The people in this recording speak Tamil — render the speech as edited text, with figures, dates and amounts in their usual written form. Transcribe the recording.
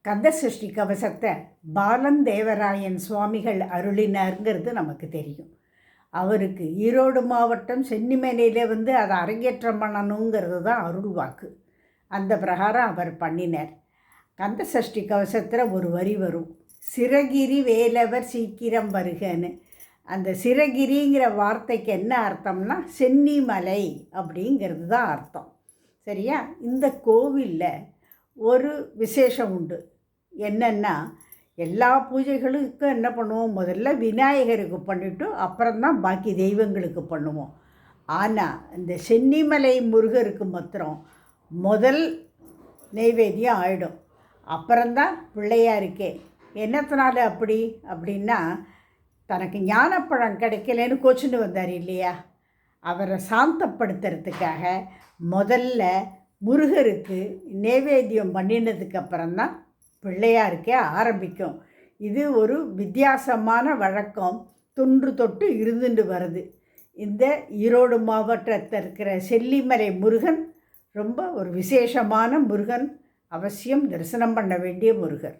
கந்தசஷ்டி கவசத்தை பாலந்தேவராயன் சுவாமிகள் அருளினாருங்கிறது நமக்கு தெரியும். அவருக்கு ஈரோடு மாவட்டம் சென்னிமலையில் அதை அரங்கேற்றம் பண்ணணுங்கிறது தான் அருள் வாக்கு. அந்த பிரகாரம் அவர் பண்ணினார். கந்தசஷ்டி கவசத்தில் ஒரு வரி வரும், சிரகிரி வேலவர் சீக்கிரம் வருகன்னு. அந்த சிரகிரிங்கிற வார்த்தைக்கு என்ன அர்த்தம்னா சென்னிமலை அப்படிங்கிறது தான் அர்த்தம். சரியா? இந்த கோவிலில் ஒரு விசேஷம் உண்டு. என்னென்னா, எல்லா பூஜைகளுக்கும் என்ன பண்ணுவோம், முதல்ல விநாயகருக்கு பண்ணிவிட்டு அப்புறம்தான் பாக்கி தெய்வங்களுக்கு பண்ணுவோம். ஆனால் இந்த சென்னிமலை முருகருக்கு மாத்திரம் முதல் நெய்வேத்தியம் ஆகிடும், அப்புறம்தான் பிள்ளையாருக்கே. என்னத்தினால அப்படி அப்படின்னா, தனக்கு ஞானப்பழம் கிடைக்கலன்னு கோச்சுன்னு வந்தார் இல்லையா, அவரை சாந்தப்படுத்துறதுக்காக முதல்ல முருகருக்கு நைவேத்தியம் பண்ணினதுக்கு அப்புறம்தான் பிள்ளையாருக்கே ஆரம்பிக்கும். இது ஒரு வித்தியாசமான வழக்கம் தொன்று தொட்டு இருந்துட்டு வருது. இந்த ஈரோடு மாவட்டத்தில் இருக்கிற செல்லிமலை முருகன் ரொம்ப ஒரு விசேஷமான முருகன். அவசியம் தரிசனம் பண்ண வேண்டிய முருகர்.